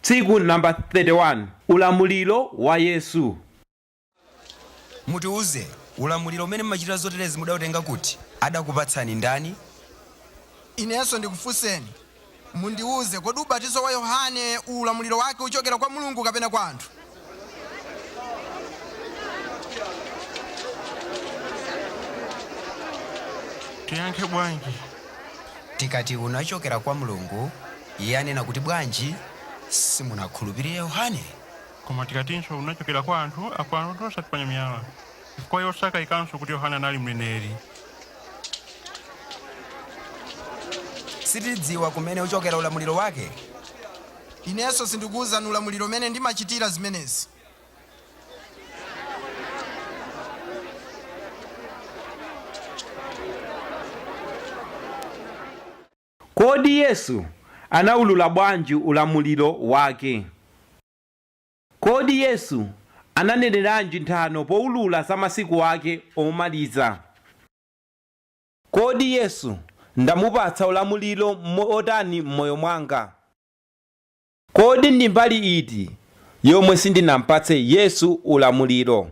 Tsiku number 31. Ulamuliro wa Yesu. Mutiuze, ulamuliro umene mmachita zoterezi mudautenga kuti? Adakupatsani ndani? Inenso ndikufunseni. Mundiuze, kodi ubatizo wa Yohane ulamuliro wake uchokera kwa Mulungu kapena kwa anthu? Tiyankhe bwanji? Tikati unachokera kwa Mulungu, iye anena kuti bwanji simunakhulupirire Yohane? Koma tikatinso unachokera kwa anthu, apo tosatipanya miyala. Kwa yosaka ikanso kuti Yohane anali mneneri. Sitidziwa kumene uchokera ulamuliro wake. Inenso sindikuwuzani ulamuliro umene ndimachitira zimenezi. Kodi Yesu anaulula bwanji ulamuliro wake? Kodi Yesu ananeneranji nthano poulula za masiku ake omaliza? Kodi Yesu ndamupatsa ulamuliro otani m'moyo mwanga? Kodi ndi mbali iti yomwe sindinampatse Yesu ulamuliro?